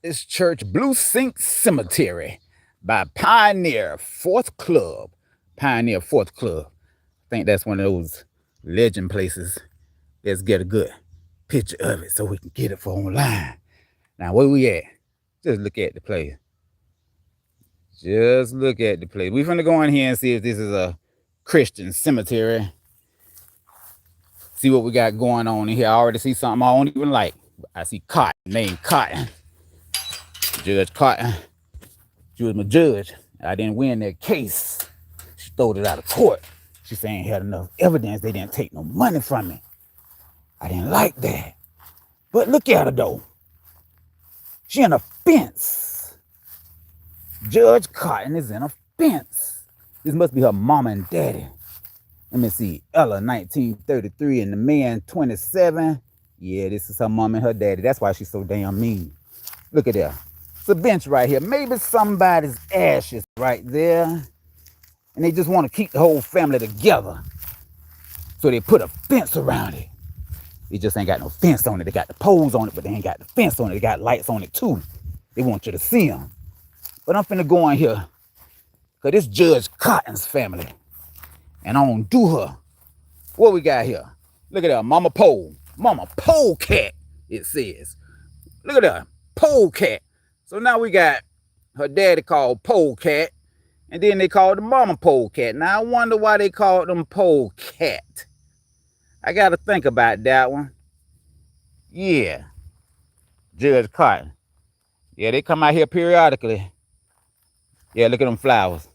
Baptist Church Blue Sink Cemetery by Pioneer Fourth Club. Pioneer Fourth Club. I think that's one of those legend places. Let's get a good picture of it so we can get it for online. Now, where we at? Just look at the place. Just look at the place. We're going to go in here and see if this is a Christian cemetery. See what we got going on in here. I already see something I don't even like. I see Cotton, named Cotton. Judge Cotton. She was my judge. I didn't win that case. She throwed it out of court. She saying had enough evidence. They didn't take no money from me. I didn't like that. But look at her though. She in a fence. Judge Cotton is in a fence. This must be her mama and daddy. Let me see. Ella, 1933, and the man, 27. Yeah, this is her mom and her daddy. That's why she's so damn mean. Look at that. It's a bench right here. Maybe somebody's ashes right there. And they just want to keep the whole family together. So they put a fence around it. They just ain't got no fence on it. They got the poles on it, but they ain't got the fence on it. They got lights on it too. They want you to see them. But I'm finna go in here. Because this Judge Cotton's family. And I don't do her. What we got here? Look at that. Mama Pole. Mama Polecat, it says. Look at that. Polecat. So now we got her daddy called Polecat. And then they called the mama Polecat. Now I wonder why they called them Polecat. I got to think about that one. Yeah. Judge Cotton. Yeah, they come out here periodically. Yeah, look at them flowers.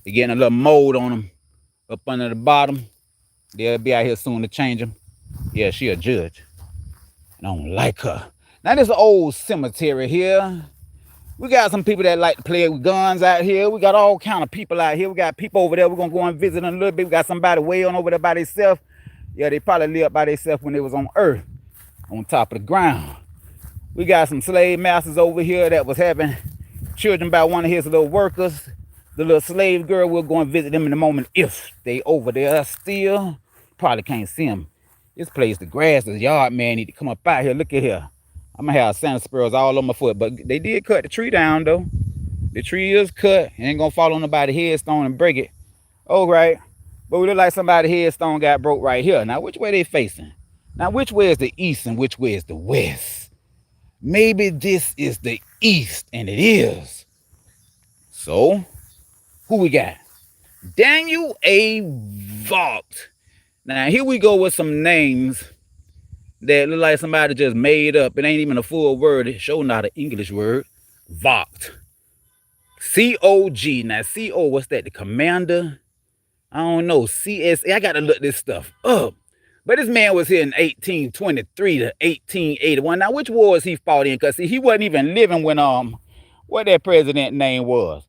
They're getting a little mold on them up under the bottom. They'll be out here soon to change them. Yeah, she a judge. I don't like her. Now, this is an old cemetery here. We got some people that like to play with guns out here. We got all kind of people out here. We got people over there. We're going to go and visit them a little bit. We got somebody way on over there by themselves. Yeah, they probably lived by themselves when they was on earth, on top of the ground. We got some slave masters over here that was having children by one of his little workers. The little slave girl, we'll go and visit them in a moment if they over there still. Probably can't see them. This place, the grass, the yard man need to come up out here. Look at here. I'm gonna have sand sparrows all on my foot, but they did cut the tree down though. The tree is cut. It ain't gonna fall on nobody's headstone and break it. All right. But we look like somebody's headstone got broke right here. Now, which way they facing? Now, which way is the east and which way is the west? Maybe this is the east, and it is. So, who we got? Daniel A. Vault. Now, here we go with some names that look like somebody just made up. It ain't even a full word. It's sure not an English word. Vault. C-O-G. Now, C-O, what's that? The commander? I don't know. C-S-A. I got to look this stuff up. But this man was here in 1823 to 1881. Now, which wars he fought in? Because, see, he wasn't even living when, what that president name was.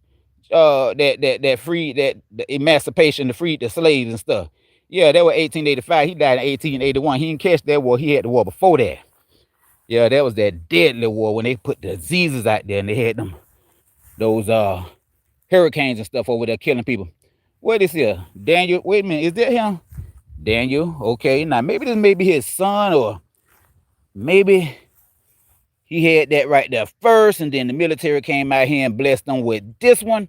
The emancipation, the freed the slaves and stuff. Yeah, that was 1885. He died in 1881. He didn't catch that war. He had the war before that. Yeah, that was that deadly war when they put the diseases out there and they had those hurricanes and stuff over there killing people. What is here? Daniel, wait a minute, is that him? Daniel, okay. Now, maybe this may be his son, or maybe he had that right there first, and then the military came out here and blessed them with this one.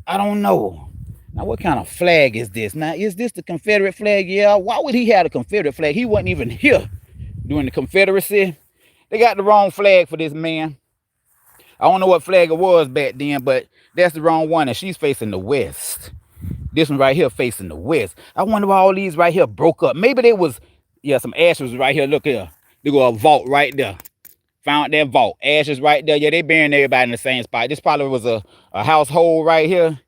I don't know. Now, what kind of flag is this? Now, is this the Confederate flag? Yeah. Why would he have a Confederate flag? He wasn't even here during the Confederacy. They got the wrong flag for this man. I don't know what flag it was back then, but that's the wrong one, and she's facing the west. This one right here facing the west. I wonder why all these right here broke up. Maybe there was, yeah, some ashes right here. Look here. They go a vault right there. Found that vault. Ashes right there. Yeah, they burying everybody in the same spot. This probably was a household right here.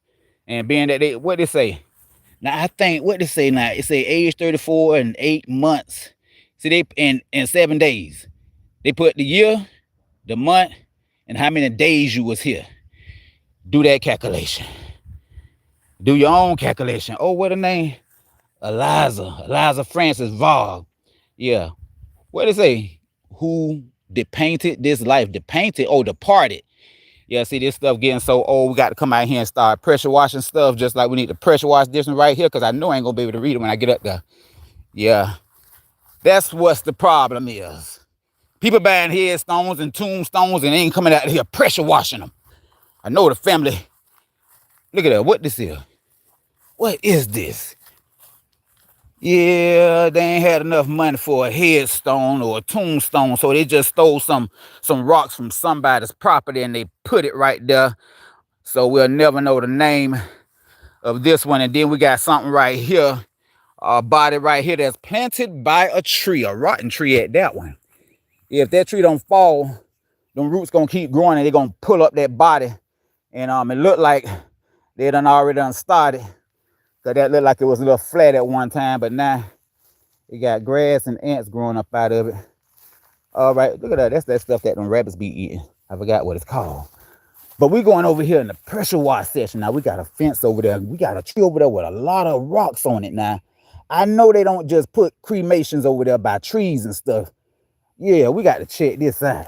And being that they, what they say? Now, I think, what they say now? It say age 34 and 8 months. See, they, in 7 days. They put the year, the month, and how many days you was here. Do that calculation. Do your own calculation. Oh, what a name? Eliza Francis Vaugh. Yeah. What they say? Who depainted this life? Depainted? Oh, departed. Yeah, see, this stuff getting so old, we got to come out here and start pressure washing stuff, just like we need to pressure wash this one right here, because I know I ain't going to be able to read it when I get up there. Yeah. That's what's the problem is. People buying headstones and tombstones and ain't coming out here pressure washing them. I know the family. Look at that. What this is? What is this? Yeah, they ain't had enough money for a headstone or a tombstone, so they just stole some rocks from somebody's property and they put it right there. So we'll never know the name of this one. And then we got something right here, a body right here that's planted by a tree, a rotten tree at that one. If that tree don't fall, them roots gonna keep growing and they're gonna pull up that body. And it looked like they already started. Cause that looked like it was a little flat at one time, but now it got grass and ants growing up out of it. All right, look at that. That's that stuff that them rabbits be eating. I forgot what it's called. But we're going over here in the pressure wash section. Now we got a fence over there. We got a tree over there with a lot of rocks on it now. I know they don't just put cremations over there by trees and stuff. Yeah, we got to check this out.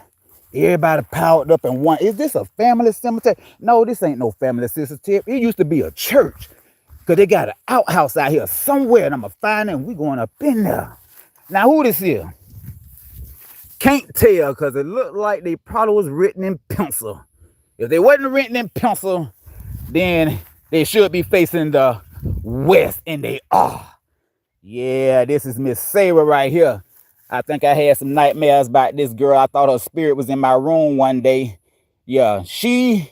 Everybody piled up in one. Is this a family cemetery? No, this ain't no family cemetery. It used to be a church. Because they got an outhouse out here somewhere, and I'm going to find it, and we're going up in there. Now, who this is? Can't tell, because it looked like they probably was written in pencil. If they wasn't written in pencil, then they should be facing the west, and they are. Yeah, this is Miss Sarah right here. I think I had some nightmares about this girl. I thought her spirit was in my room one day. Yeah, she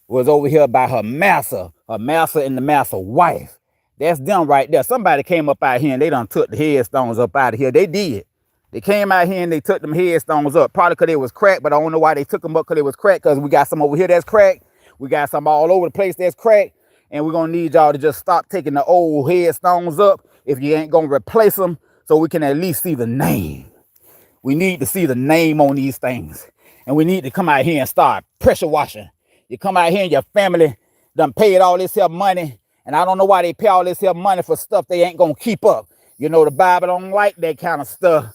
was over here by her master and the master wife. That's them right there. Somebody came up out here and they done took the headstones up out of here. They did. They came out here and they took them headstones up. Probably because they was cracked, but I don't know why they took them up because they was cracked, because we got some over here that's cracked. We got some all over the place that's cracked. And we're going to need y'all to just stop taking the old headstones up if you ain't going to replace them, so we can at least see the name. We need to see the name on these things. And we need to come out here and start pressure washing. You come out here and your family done paid all this here money. And I don't know why they pay all this here money for stuff they ain't going to keep up. You know, the Bible don't like that kind of stuff.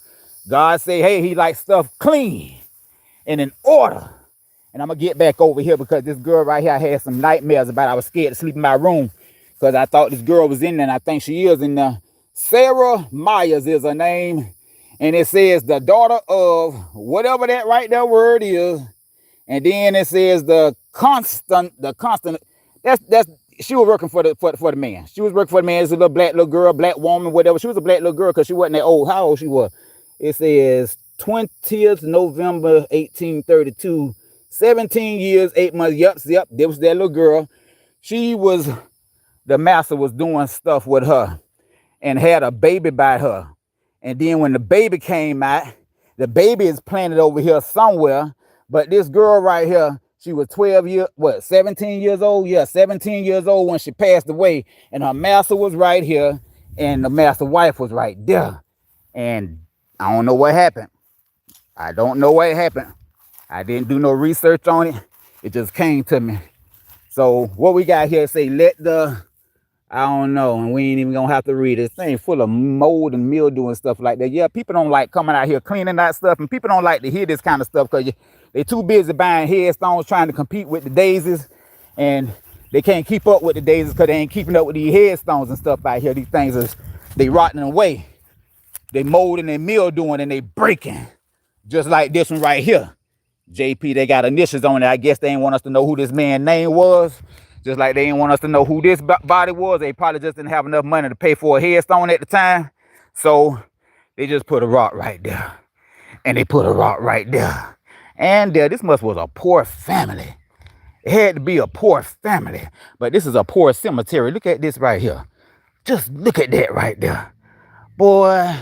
God say, hey, he likes stuff clean and in order. And I'm going to get back over here because this girl right here, I had some nightmares about. I was scared to sleep in my room because I thought this girl was in there, and I think she is in there. Sarah Myers is her name. And it says the daughter of whatever that right there word is. And then it says the constant, that's she was working for the man. She was working for the man. It's a little girl, black woman, whatever. She was a black little girl because she wasn't that old. How old she was? It says 20th November 1832, 17 years, 8 months. Yep, there was that little girl. The master was doing stuff with her and had a baby by her. And then when the baby came out, the baby is planted over here somewhere. But this girl right here, she was 17 years old? Yeah, 17 years old when she passed away. And her master was right here. And the master wife was right there. And I don't know what happened. I don't know what happened. I didn't do no research on it. It just came to me. So what we got here say, I don't know, and we ain't even gonna have to read it. This thing full of mold and mildew and stuff like that. Yeah, people don't like coming out here cleaning that stuff, and people don't like to hear this kind of stuff because they're too busy buying headstones trying to compete with the daisies, and they can't keep up with the daisies because they ain't keeping up with these headstones and stuff out here. These things they rotting away. They molding and mildewing and they breaking. Just like this one right here. JP, they got initials on it. I guess they ain't want us to know who this man's name was. Just like they didn't want us to know who this body was. They probably just didn't have enough money to pay for a headstone at the time. So they just put a rock right there. And they put a rock right there. And this was a poor family. It had to be a poor family. But this is a poor cemetery. Look at this right here. Just look at that right there. Boy.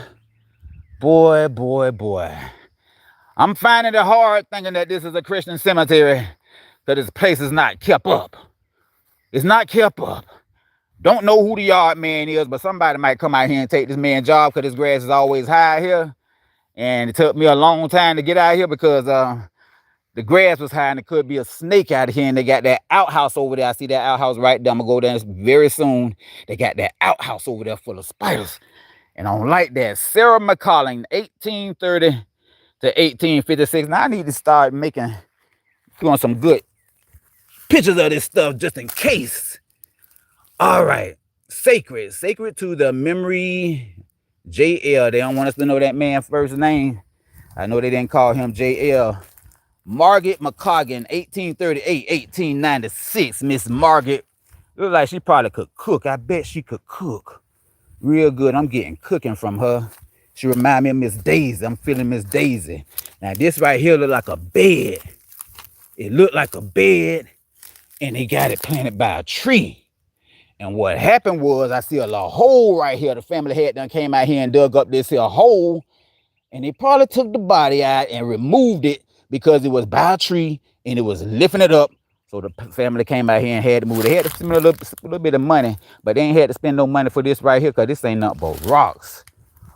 I'm finding it hard thinking that this is a Christian cemetery because this place is not kept up. It's not kept up. Don't know who the yard man is, but somebody might come out here and take this man's job because this grass is always high here. And it took me a long time to get out here because the grass was high and there could be a snake out here. And they got that outhouse over there. I see that outhouse right there. I'm going to go there very soon. They got that outhouse over there full of spiders. And I don't like that. Sarah McCollin, 1830 to 1856. Now I need to start doing some good pictures of this stuff just in case. All right. Sacred to the memory JL. They don't want us to know that man's first name. I know they didn't call him JL. Margaret McCoggin, 1838, 1896. Miss Margaret. Look like she probably could cook. I bet she could cook real good. I'm getting cooking from her. She remind me of Miss Daisy. I'm feeling Miss Daisy. Now this right here look like a bed. It looked like a bed, and they got it planted by a tree. And what happened was, I see a little hole right here. The family had done came out here and dug up this here hole, and they probably took the body out and removed it because it was by a tree and it was lifting it up. So the family came out here and had to move. They had to spend a little bit of money, but they ain't had to spend no money for this right here because this ain't nothing but rocks,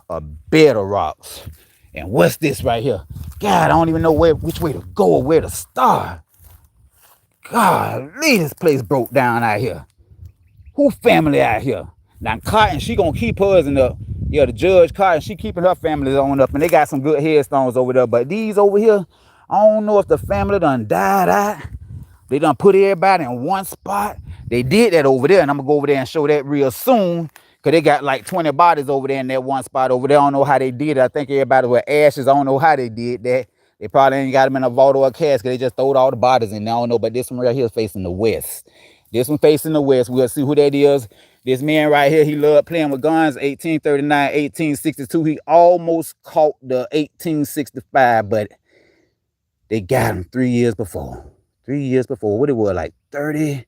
a bed of rocks. And what's this right here? God, I don't even know which way to go or where to start. God, this place broke down out here. Who family out here? Now Cotton, she gonna keep hers in the, yeah, the judge Cotton, she keeping her family on up, and they got some good headstones over there. But these over here, I don't know if the family done died out. They done put everybody in one spot. They did that over there, and I'm gonna go over there and show that real soon. Cause they got like 20 bodies over there in that one spot over there. I don't know how they did it. I think everybody with ashes. I don't know how they did that. They probably ain't got them in a vault or a casket. They just throwed all the bodies in there. I don't know, but this one right here is facing the west. This one facing the west. We'll see who that is. This man right here, he loved playing with guns. 1839, 1862. He almost caught the 1865, but they got him 3 years before. 3 years before. What it was, like 30,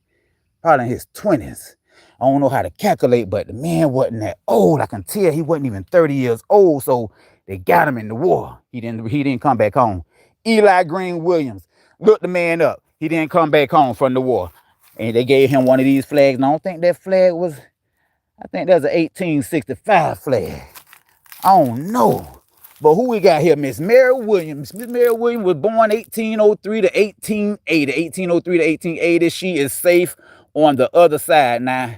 probably in his 20s. I don't know how to calculate, but the man wasn't that old. I can tell he wasn't even 30 years old. So they got him in the war. He didn't come back home. Eli Green Williams, look the man up. He didn't come back home from the war. And they gave him one of these flags. And I don't think that flag was, I think that's an 1865 flag. I don't know. But who we got here? Miss Marion Williams. Miss Marion Williams was born 1803 to 1880. 1803 to 1880. She is safe on the other side. Now,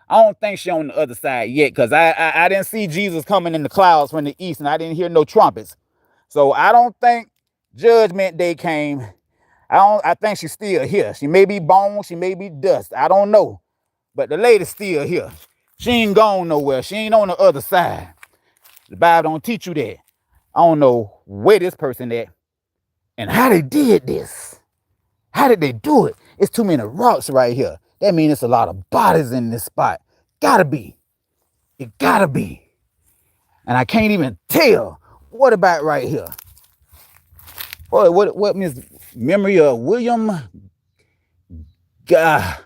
I don't think she's on the other side yet, because I didn't see Jesus coming in the clouds from the east, and I didn't hear no trumpets. So I don't think Judgment Day came. I think she's still here. She may be bone, she may be dust. I don't know. But the lady's still here. She ain't gone nowhere. She ain't on the other side. The Bible don't teach you that. I don't know where this person at and how they did this. How did they do it? It's too many rocks right here. That means it's a lot of bodies in this spot. Gotta be. It gotta be. And I can't even tell. What about right here? What means memory of William Gahagan?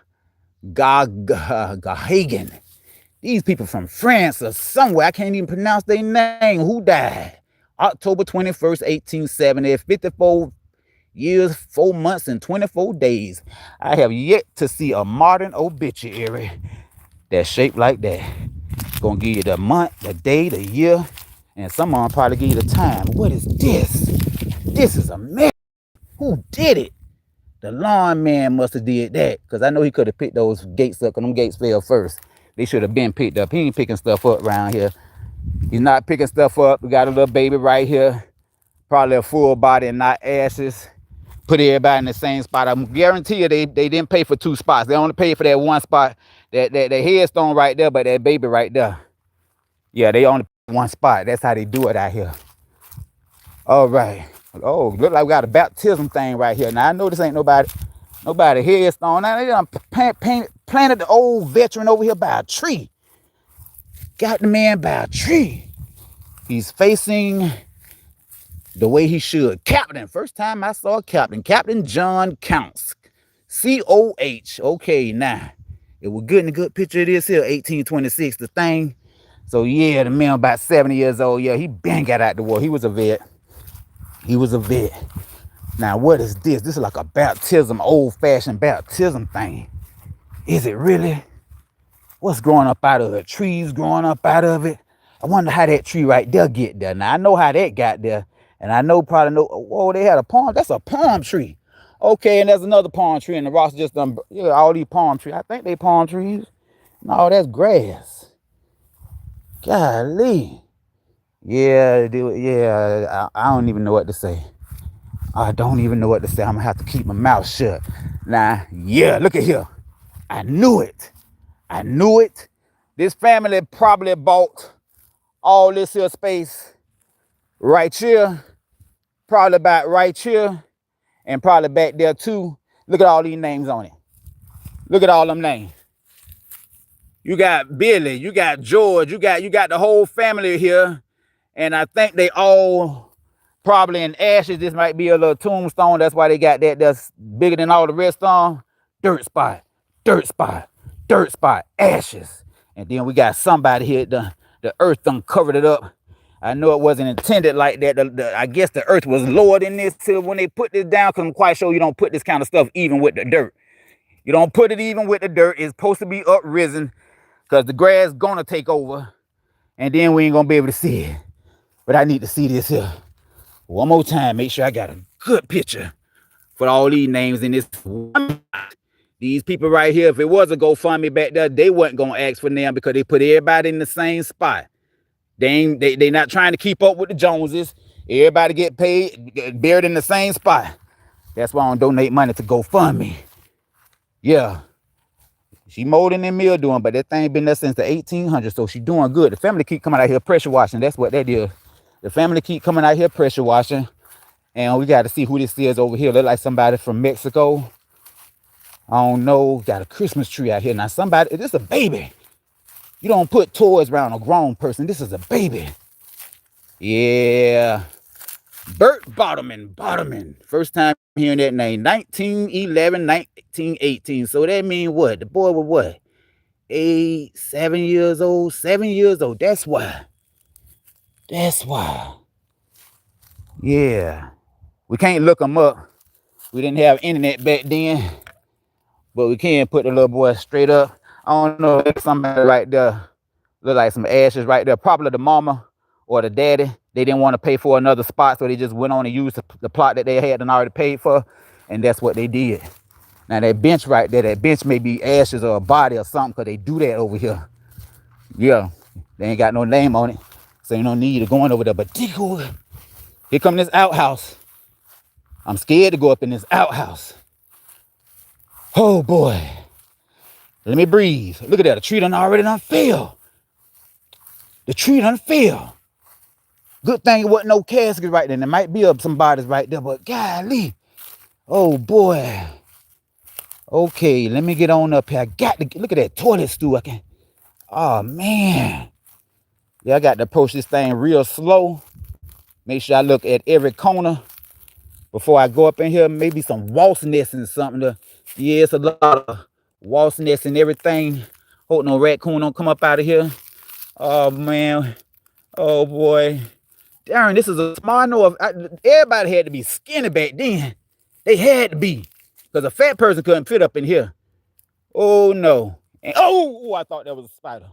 These people from France or somewhere. I can't even pronounce their name. Who died? October 21st, 1870. 54 years, 4 months, and 24 days. I have yet to see a modern obituary that's shaped like that. It's gonna give you the month, the day, the year, and some of them probably give you the time. What is this? This is a mess. Who did it? The lawn man must have did that, because I know he could have picked those gates up, because them gates fell first. They should have been picked up. He ain't picking stuff up around here. He's not picking stuff up. We got a little baby right here. Probably a full body and not ashes. Put everybody in the same spot. I guarantee you they didn't pay for 2 spots. They only paid for that 1 spot, that headstone right there, but that baby right there. Yeah, they only paid 1 spot. That's how they do it out here. All right. Oh, look like we got a baptism thing right here. Now I know this ain't nobody headstone. Now they done planted the old veteran over here by a tree. Got the man by a tree. He's facing the way he should. Captain. First time I saw a captain. Captain John Counts. C-O-H. Okay, now. It was good in a good picture of this here. 1826, the thing. So yeah, the man about 70 years old. Yeah, he been got out the war. He was a vet. He was a vet. Now, what is this? This is like a baptism, old-fashioned baptism thing. Is it really? What's growing up out of it? Trees growing up out of it? I wonder how that tree right there get there. Now, I know how that got there. And I probably know, whoa, they had a palm. That's a palm tree. Okay, and there's another palm tree, and the rocks just done, yeah, all these palm trees. I think they palm trees. No, that's grass. Golly. Yeah, I don't even know what to say. I don't even know what to say. I'm gonna have to keep my mouth shut. Now, yeah, look at here. I knew it. I knew it. This family probably bought all this here space right here probably about right here, and probably back there too. Look at all these names on it. Look at all them names. You got Billy, you got George, you got the whole family here, and I think they all probably in ashes. This might be a little tombstone. That's why they got that that's bigger than all the rest of them. Dirt spot, dirt spot, dirt spot, ashes. And then we got somebody here, the earth done covered it up. I know it wasn't intended like that. I guess the earth was lower than this till when they put this down, because I'm quite sure you don't put this kind of stuff even with the dirt. You don't put it even with the dirt. It's supposed to be uprisen, because the grass gonna take over, and then we ain't gonna be able to see it. But I need to see this here one more time. Make sure I got a good picture for all these names in this. These people right here, if it was a GoFundMe back there, they wasn't gonna ask for them because they put everybody in the same spot. They not trying to keep up with the Joneses. Everybody get paid, get buried in the same spot. That's why I don't donate money to GoFundMe. Yeah. She molding and mildewing, but that thing been there since the 1800s, so she doing good. The family keep coming out here pressure washing. That's what that is. The family keep coming out here pressure washing, and we got to see who this is over here. Look like somebody from Mexico. I don't know. Got a Christmas tree out here. Now somebody, this is a baby. You don't put toys around a grown person. This is a baby. Yeah. Bert Bottoman. First time hearing that name. 1911, 1918. So that means what? The boy was what? 7 years old. 7 years old. That's why. That's why. Yeah. We can't look them up. We didn't have internet back then. But we can put the little boy straight up. I don't know if somebody right there look like some ashes right there. Probably the mama or the daddy. They didn't want to pay for another spot, so they just went on and used the plot that they had and already paid for, and that's what they did. Now that bench right there, that bench may be ashes or a body or something, because they do that over here. Yeah, they ain't got no name on it, so you don't need to go over there. But here come this outhouse. I'm scared to go up in this outhouse. Oh boy. Let me breathe. Look at that. The tree done already fell. The tree done fell. Good thing it wasn't no casket right there. There might be some bodies right there, but golly. Oh boy. Okay, let me get on up here. I got to look at that toilet stool. Oh man. Yeah, I got to approach this thing real slow. Make sure I look at every corner before I go up in here. Maybe some wasp nests and something. Yeah, it's a lot of wasp nests and everything. Hope no raccoon don't come up out of here. Oh man. Oh boy. Darn, this is a small. I know everybody had to be skinny back then. They had to be, because a fat person couldn't fit up in here. Oh no. And oh, I thought that was a spider.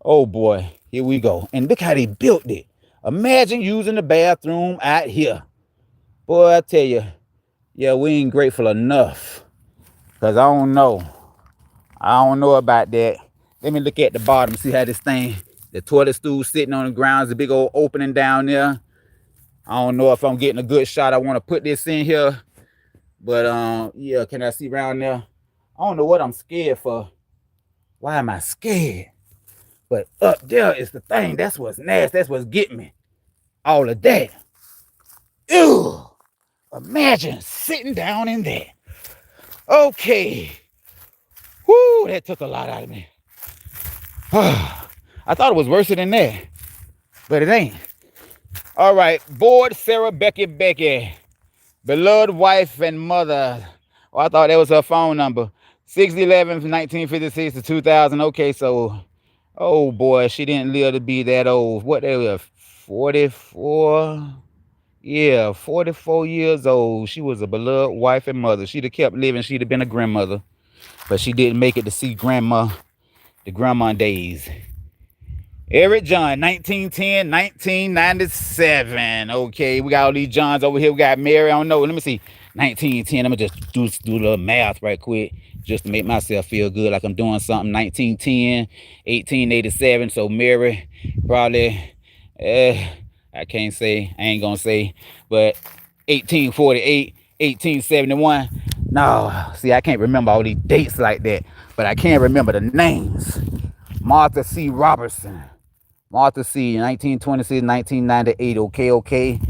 Oh boy, here we go. And look how they built it. Imagine using the bathroom out here. Boy, I tell you, yeah, we ain't grateful enough. Because I don't know about that. Let me look at the bottom, see how this thing, the toilet stool sitting on the ground, there's a big old opening down there. I don't know if I'm getting a good shot. I want to put this in here. But yeah, can I see around there? I don't know what I'm scared for. Why am I scared? But up there is the thing. That's what's nasty. That's what's getting me. All of that. Ew. Imagine sitting down in there. Okay. Whoo, that took a lot out of me. I thought it was worse than that, but it ain't. All right, bored Sarah Becky, beloved wife and mother. Oh, I thought that was her phone number. 6/11 from 1956 to 2000. Okay, so, oh boy, she didn't live to be that old. What they were, 44? Yeah, 44 years old. She was a beloved wife and mother. She'd have kept living. She'd have been a grandmother, but she didn't make it to see the grandma days. Eric John, 1910, 1997. Okay, we got all these Johns over here. We got Mary. I don't know. Let me see. 1910. I'm going to just do a little math right quick just to make myself feel good like I'm doing something. 1910, 1887. So Mary probably, I can't say. I ain't going to say. But 1848, 1871. No, see, I can't remember all these dates like that. But I can remember the names. Martha C. Robertson. Martha C. 1926, 1998. Okay.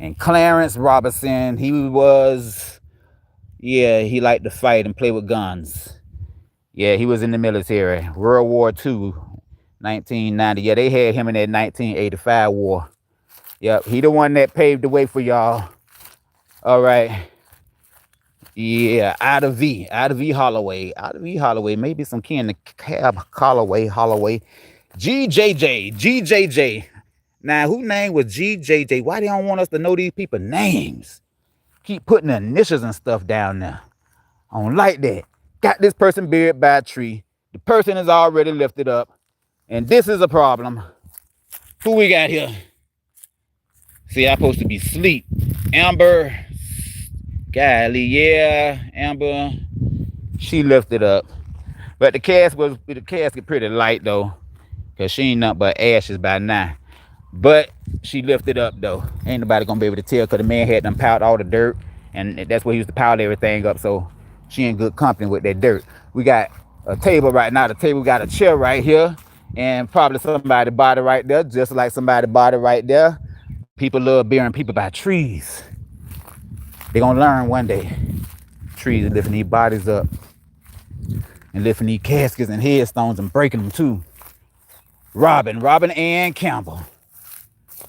And Clarence Robinson, he was, yeah, he liked to fight and play with guns. Yeah, he was in the military. World War II, 1990. Yeah, they had him in that 1985 war. Yep, he the one that paved the way for y'all. All right. Yeah, Ida V Holloway, maybe some kin to Cab Holloway. GJJ. Now, who name was GJJ? Why they don't want us to know these people's names? Keep putting the initials and stuff down there. I don't like that. Got this person buried by a tree. The person is already lifted up. And this is a problem. Who we got here? See, I'm supposed to be asleep. Amber. Golly, yeah. Amber. She lifted up. But the casket pretty light, though. Because she ain't nothing but ashes by now. But she lifted up, though. Ain't nobody going to be able to tell because the man had done piled all the dirt. And that's where he used to pile everything up. So she in good company with that dirt. We got a table right now. The table got a chair right here. And probably somebody's body right there. Just like somebody's body right there. People love burying people by trees. They're going to learn one day. Trees are lifting these bodies up. And lifting these caskets and headstones and breaking them too. Robin Ann Campbell.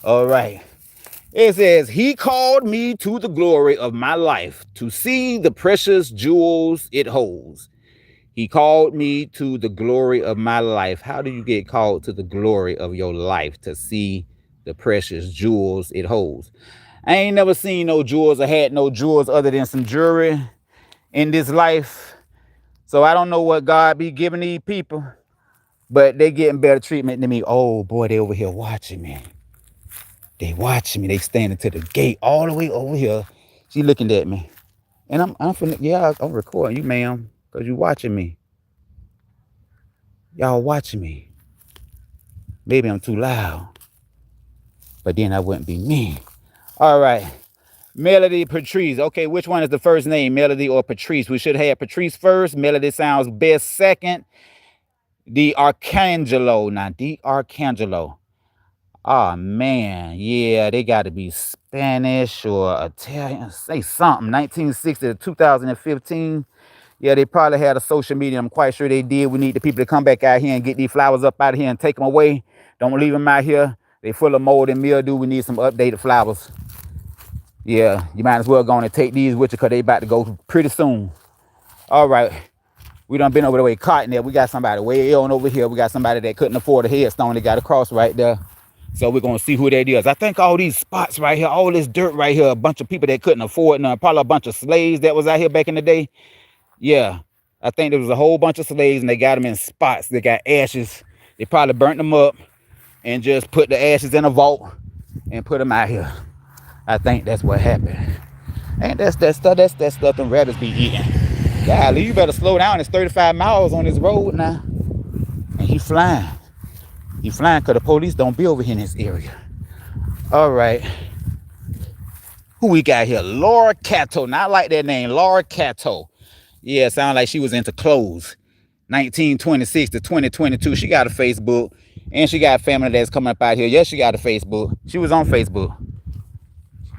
All right. It says, he called me to the glory of my life to see the precious jewels it holds. He called me to the glory of my life. How do you get called to the glory of your life? To see the precious jewels it holds. I ain't never seen no jewels or had no jewels other than some jewelry in this life. So I don't know what God be giving these people, but they getting better treatment than me. Oh boy, they over here watching me. They watching me. They standing to the gate all the way over here. She looking at me. And I'm finna, yeah, I'm recording you, ma'am, because you watching me. Y'all watching me. Maybe I'm too loud. But then I wouldn't be me. All right. Melody Patrice. Okay, which one is the first name, Melody or Patrice? We should have Patrice first. Melody sounds best second. D'Arcangelo. Now, D'Arcangelo. Oh, man. Yeah, they got to be Spanish or Italian. Say something. 1960 to 2015. Yeah, they probably had a social media. I'm quite sure they did. We need the people to come back out here and get these flowers up out of here and take them away. Don't leave them out here. They full of mold and mildew. We need some updated flowers. Yeah, you might as well go on and take these with you because they about to go pretty soon. All right. We done been over the way cotton there. We got somebody way on over here. We got somebody that couldn't afford a headstone. They got a cross right there. So we're going to see who that is. I think all these spots right here, all this dirt right here, a bunch of people that couldn't afford none. Probably a bunch of slaves that was out here back in the day. Yeah, I think there was a whole bunch of slaves and they got them in spots. They got ashes. They probably burnt them up and just put the ashes in a vault and put them out here. I think that's what happened. And that's that stuff them rabbits be eating. Golly, you better slow down. It's 35 miles on this road now. And he flying. He flying because the police don't be over here in this area. All right. Who we got here? Laura Cato. Now I like that name, Laura Cato. Yeah, sound like she was into clothes. 1926 to 2022. She got a Facebook. And she got family that's coming up out here. Yes, she got a Facebook. She was on Facebook.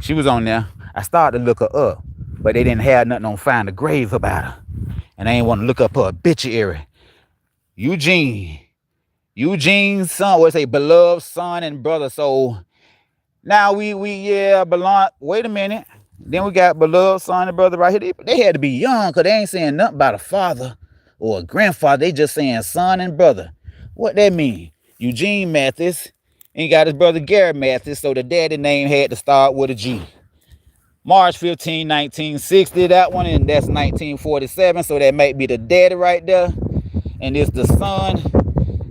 She was on there. I started to look her up. But they didn't have nothing on Find a Grave about her. And I ain't want to look up her obituary. Eugene's son, what's a beloved son and brother. So now we belong. Wait a minute. Then we got beloved son and brother right here. They had to be young because they ain't saying nothing about a father or a grandfather. They just saying son and brother. What that mean? Eugene Mathis and got his brother Gary Mathis. So the daddy name had to start with a G. March 15, 1960, that one, and that's 1947. So that might be the daddy right there. And it's the son.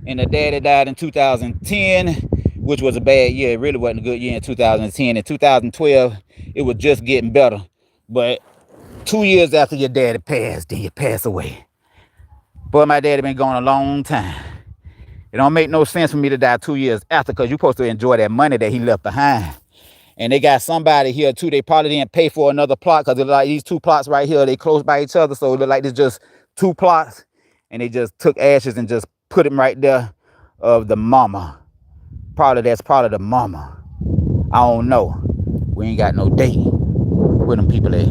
And the daddy died in 2010, which was a bad year. It really wasn't a good year in 2010. In 2012, it was just getting better. But 2 years after your daddy passed, then you pass away. Boy, my daddy been gone a long time. It don't make no sense for me to die 2 years after because you're supposed to enjoy that money that he left behind. And they got somebody here too. They probably didn't pay for another plot because they're like these two plots right here. They close by each other. So it look like it's just two plots. And they just took ashes and just put them right there of the mama. That's probably the mama. I don't know. We ain't got no date. Where them people at?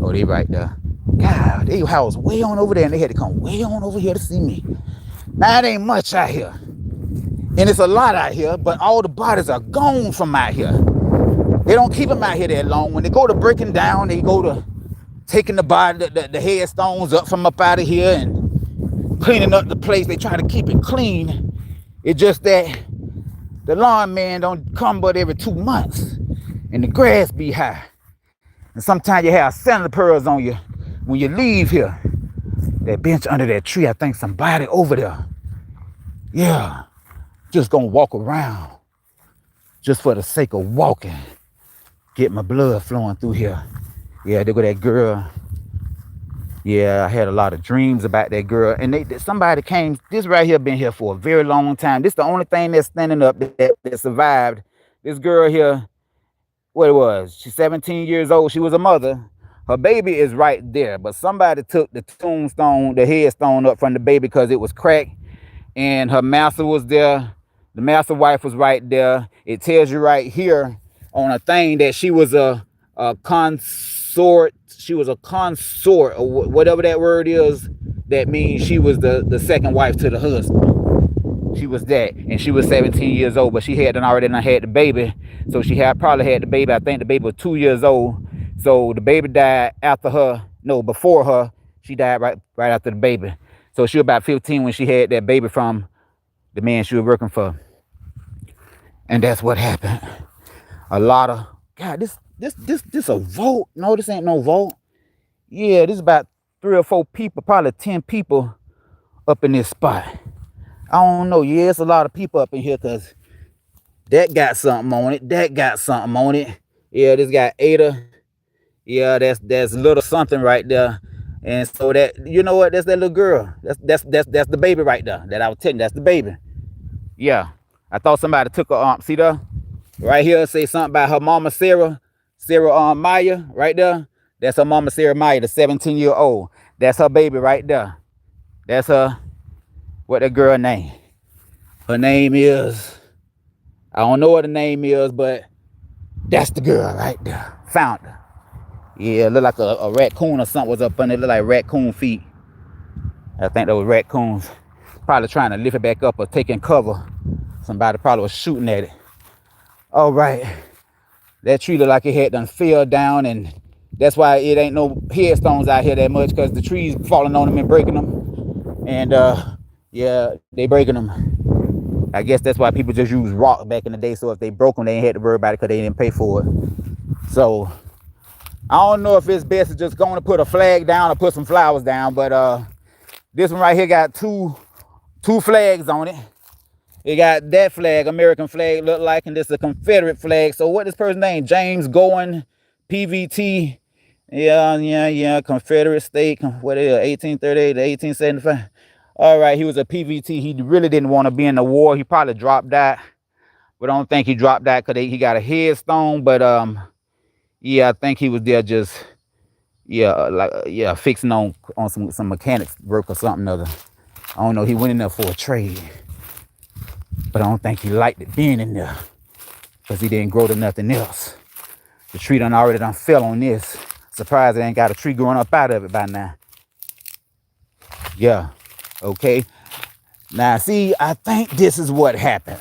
Oh, they right there. God, they house way on over there, and they had to come way on over here to see me. Now, it ain't much out here. And it's a lot out here, but all the bodies are gone from out here. They don't keep them out here that long. When they go to breaking down, they go to taking the body, the headstones up from up out of here and cleaning up the place. They try to keep it clean. It's just that the lawn man don't come but every 2 months, and the grass be high. And sometimes you have Santa pearls on you when you leave here. That bench under that tree, I think somebody over there. Yeah, just gonna walk around just for the sake of walking. Get my blood flowing through here. Yeah, there go that girl. Yeah, I had a lot of dreams about that girl. And somebody came, this right here been here for a very long time. This the only thing that's standing up that survived. This girl here, what it was, she's 17 years old. She was a mother. Her baby is right there. But somebody took the tombstone, the headstone up from the baby because it was cracked. And her master was there. The master wife was right there. It tells you right here on a thing that she was a consort. She was a consort, or whatever that word is. That means she was the second wife to the husband. She was that, and she was 17 years old, but she had already had the baby. So she probably had the baby. I think the baby was 2 years old. So the baby died after her. No, before her. She died right after the baby. So she was about 15 when she had that baby from the man she was working for. And that's what happened. A lot of, God, this a vote. No, this ain't no vote. Yeah, this is about 3 or 4 people, probably 10 people up in this spot. I don't know. Yeah, it's a lot of people up in here because that got something on it. That got something on it. Yeah, this got Ada. Yeah, that's little something right there. And so that, you know what? That's that little girl. That's the baby right there. That I was telling you, that's the baby. Yeah. I thought somebody took her see there? Right here, say something about her mama Sarah Maya, right there. That's her mama Sarah Maya, the 17-year-old. That's her baby right there. That's her, what that girl name? Her name is, I don't know what her name is, but that's the girl right there. Found her. Yeah, look like a raccoon or something was up under it. Look like raccoon feet. I think that was raccoons. Probably trying to lift it back up or taking cover. Somebody probably was shooting at it. All right. That tree looked like it had done fell down, and that's why it ain't no headstones out here that much, because the trees falling on them and breaking them. And yeah, they breaking them. I guess that's why people just use rock back in the day. So if they broke them, they ain't had to worry about it because they didn't pay for it. So I don't know if it's best to just go and put a flag down or put some flowers down, but this one right here got two flags on it. It got that flag, American flag, look like, and this is a Confederate flag. So what this person's name? James Goin, PVT. Yeah, Confederate state. What is it? 1838 to 1875. All right, he was a PVT. He really didn't want to be in the war. He probably dropped that, but I don't think he dropped that because he got a headstone. But yeah, I think he was there just fixing on some mechanics work or something other. I don't know. He went in there for a trade. But I don't think he liked it being in there because he didn't grow to nothing else. The tree already fell on this. Surprised it ain't got a tree growing up out of it by now. Yeah, okay. Now, see, I think this is what happened.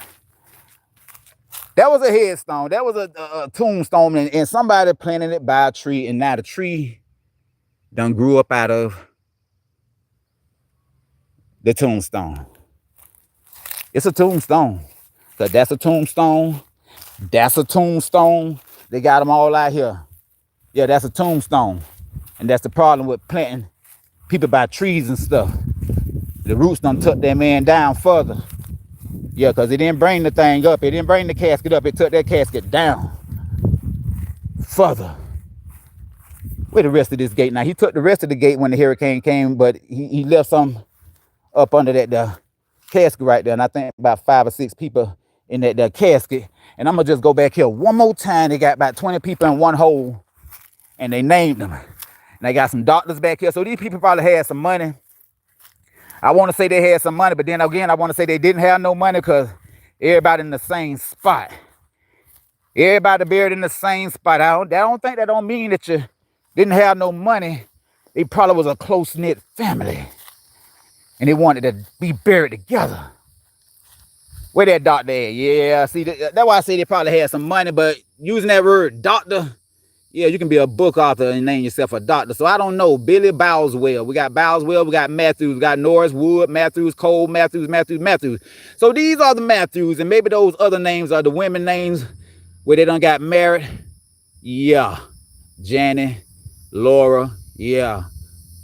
That was a headstone. That was a tombstone, and somebody planted it by a tree, and now the tree done grew up out of the tombstone. It's a tombstone. So that's a tombstone. That's a tombstone. They got them all out here. Yeah, that's a tombstone. And that's the problem with planting people by trees and stuff. The roots done took that man down further. Yeah, because it didn't bring the thing up. It didn't bring the casket up. It took that casket down further. Where the rest of this gate? Now, he took the rest of the gate when the hurricane came, but he left some up under that casket right there, and I think about 5 or 6 people in that casket. And I'm gonna just go back here one more time. They got about 20 people in one hole, and they named them. And they got some doctors back here. So these people probably had some money. I want to say they had some money, but then again, I want to say they didn't have no money because everybody in the same spot. Everybody buried in the same spot. I don't think that don't mean that you didn't have no money. They probably was a close-knit family. And they wanted to be buried together. Where that doctor at? Yeah, see, that's why I say they probably had some money, but using that word doctor, yeah, you can be a book author and name yourself a doctor. So I don't know. Billy Bowswell. We got Bowswell, we got Matthews, we got Norris, Wood, Matthews, Cole, Matthews. So these are the Matthews, and maybe those other names are the women names where they done got married. Yeah. Janet, Laura, yeah.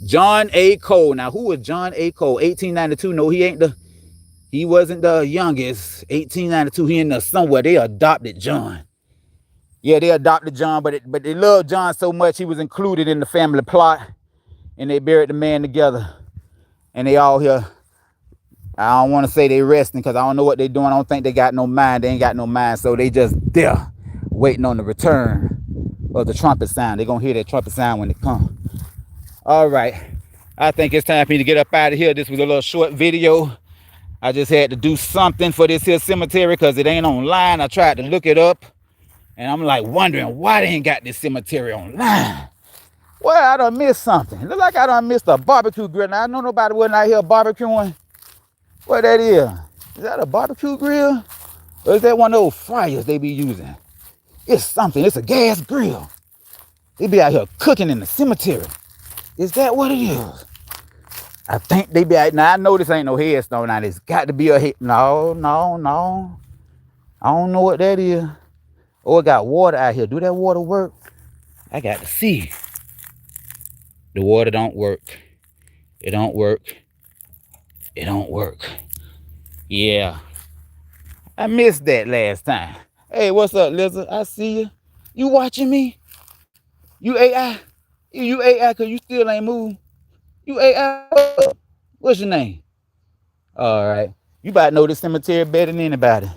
John A. Cole. Now, who was John A. Cole? 1892. No, he wasn't the youngest. 1892. He in there somewhere. They adopted John. Yeah, they adopted John, but they loved John so much he was included in the family plot, and they buried the man together. And they all here. I don't want to say they resting because I don't know what they doing. I don't think they got no mind. They ain't got no mind, so they just there waiting on the return of the trumpet sound. They're gonna hear that trumpet sound when it comes. All right, I think it's time for me to get up out of here. This was a little short video. I just had to do something for this here cemetery because it ain't online. I tried to look it up. And I'm like wondering why they ain't got this cemetery online. Well, I done missed something. It look like I done missed a barbecue grill. Now, I know nobody wasn't out here barbecuing. What that is? Is that a barbecue grill? Or is that one of those fryers they be using? It's something. It's a gas grill. They be out here cooking in the cemetery. Is that what it is? I think they be out. Now, I know this ain't no headstone. Now, it's got to be a head. No. I don't know what that is. Oh, it got water out here. Do that water work? I got to see. The water don't work. It don't work. It don't work. Yeah. I missed that last time. Hey, what's up, Lizard? I see you. You watching me? You AI? You AI because you still ain't moved. You AI? What's your name? All right. You about to know this cemetery better than anybody.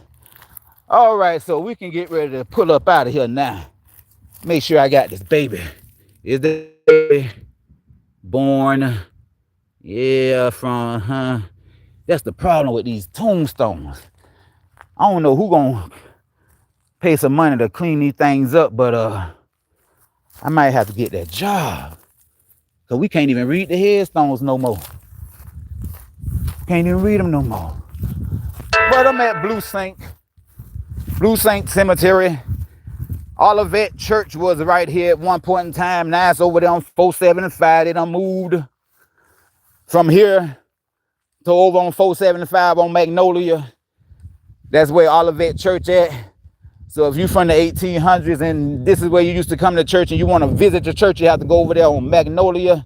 All right, so we can get ready to pull up out of here now. Make sure I got this baby. Is the baby born? Yeah, from, That's the problem with these tombstones. I don't know who gonna pay some money to clean these things up, but I might have to get that job. Because we can't even read the headstones no more. Can't even read them no more. But I'm at Blue Saint Cemetery. Olivet Church was right here at one point in time. Now it's over there on 475. They done moved from here to over on 475 on Magnolia. That's where Olivet Church at. So if you're from the 1800s and this is where you used to come to church and you want to visit your church, you have to go over there on Magnolia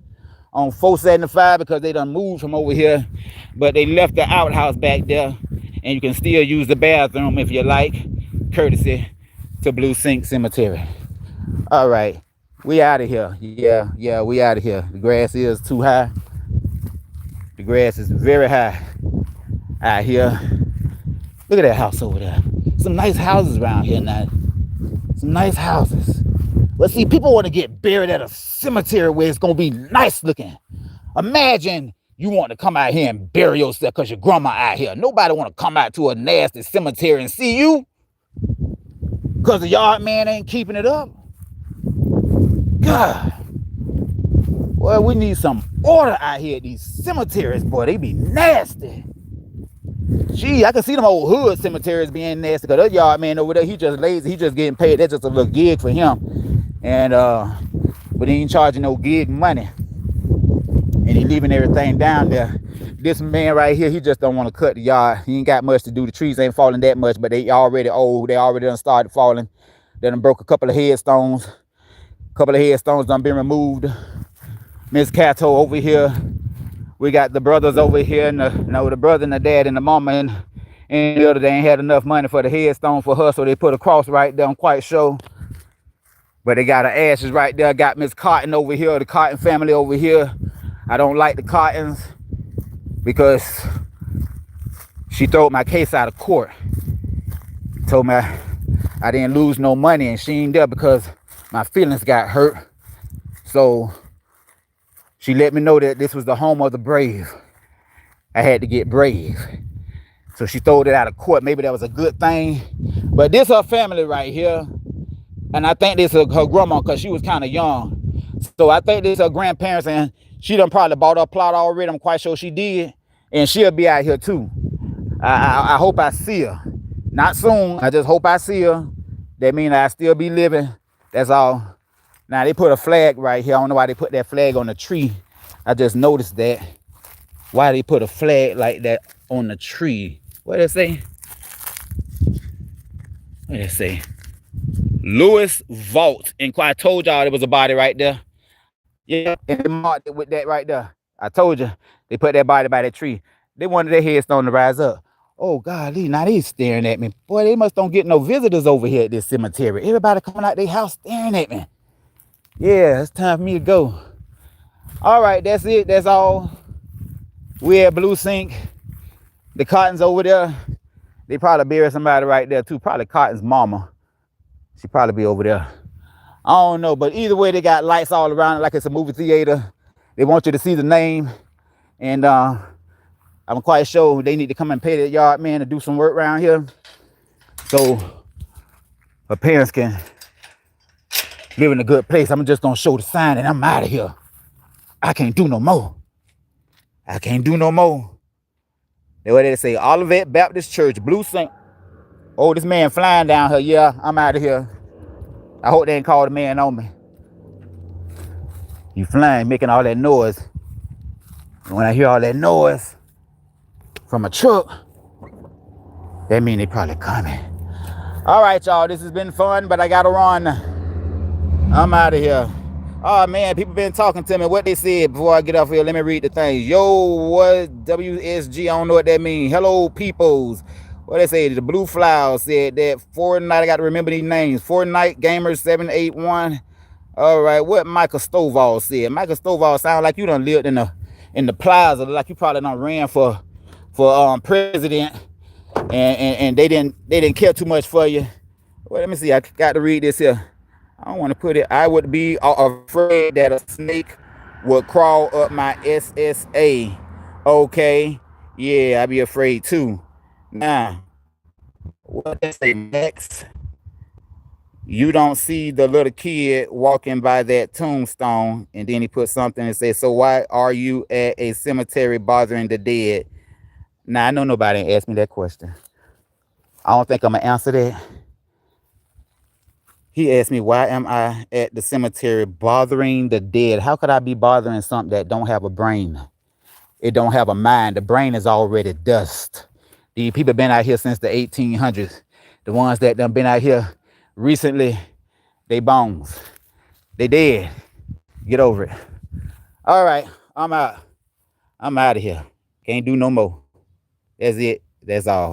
on 475 because they done moved from over here. But they left the outhouse back there and you can still use the bathroom if you like, courtesy to Blue Saint Cemetery. All right, we out of here. Yeah, we out of here. The grass is too high. The grass is very high out here. Look at that house over there. Some nice houses around here now. Some nice houses. But see, people want to get buried at a cemetery where it's going to be nice looking. Imagine you want to come out here and bury yourself because your grandma out here. Nobody want to come out to a nasty cemetery and see you because the yard man ain't keeping it up. God. Well, we need some order out here at these cemeteries, boy. They be nasty. Gee, I can see them old hood cemeteries being nasty because that yard man over there, he just lazy. He just getting paid. That's just a little gig for him. And, but he ain't charging no gig money. And he leaving everything down there. This man right here, he just don't want to cut the yard. He ain't got much to do. The trees ain't falling that much, but they already old. They already done started falling. They done broke a couple of headstones. A couple of headstones done been removed. Miss Cato over here. We got the brothers over here, and the brother and the dad and the mama, and the other, they ain't had enough money for the headstone for her, so they put a cross right there. I'm quite sure. But they got her ashes right there. Got Miss Cotton over here, the Cotton family over here. I don't like the Cottons because she threw my case out of court. Told me I didn't lose no money, and she ain't there because my feelings got hurt. So she let me know that this was the home of the brave. I had to get brave. So she throwed it out of court. Maybe that was a good thing. But this her family right here. And I think this is her grandma because she was kind of young. So I think this is her grandparents, and she done probably bought her plot already. I'm quite sure she did. And she'll be out here too. I hope I see her. Not soon. I just hope I see her. That means I still be living. That's all. Now they put a flag right here. I don't know why they put that flag on the tree. I just noticed that. Why they put a flag like that on the tree? What did it say? What did it say? Lewis Vault. And I told y'all there was a body right there. Yeah, and they marked it with that right there. I told you they put that body by that tree. They wanted their headstone to rise up. Oh golly, now they staring at me. Boy, they must don't get no visitors over here at this cemetery. Everybody coming out their house staring at me. Yeah, it's time for me to go. All right, that's it. That's all. We're at Blue Sink. The Cotton's over there. They probably buried somebody right there too. Probably Cotton's mama. She probably be over there. I don't know, but either way, they got lights all around it like it's a movie theater. They want you to see the name. And I'm quite sure they need to come and pay that yard man to do some work around here. So her parents can live in a good place. I'm just gonna show the sign and I'm out of here. I can't do no more. I can't do no more. That's what they say. Olivet Baptist Church, Blue Sink. Oh, this man flying down here. Yeah, I'm out of here. I hope they ain't call the man on me. He flying, making all that noise. And when I hear all that noise from a truck, that means they probably coming. All right, y'all. This has been fun, but I gotta run. I'm out of here. Oh man, people been talking to me. What they said before I get off here. Let me read the things. Yo, what WSG? I don't know what that means. Hello, peoples. What they say? The Blue Flowers said that Fortnite. I got to remember these names. Fortnite Gamers 781. All right. What Michael Stovall said? Michael Stovall sound like you done lived in the plaza, like you probably done ran for president, and they didn't care too much for you. Well, let me see. I got to read this here. I don't want to put it. I would be afraid that a snake would crawl up my SSA. Okay. Yeah, I'd be afraid too. Now, what they say next? You don't see the little kid walking by that tombstone. And then he put something and said, so why are you at a cemetery bothering the dead? Now, I know nobody asked me that question. I don't think I'm going to answer that. He asked me, why am I at the cemetery bothering the dead? How could I be bothering something that don't have a brain? It don't have a mind. The brain is already dust. The people been out here since the 1800s. The ones that done been out here recently, they bones. They dead. Get over it. All right, I'm out. I'm out of here. Can't do no more. That's it. That's all.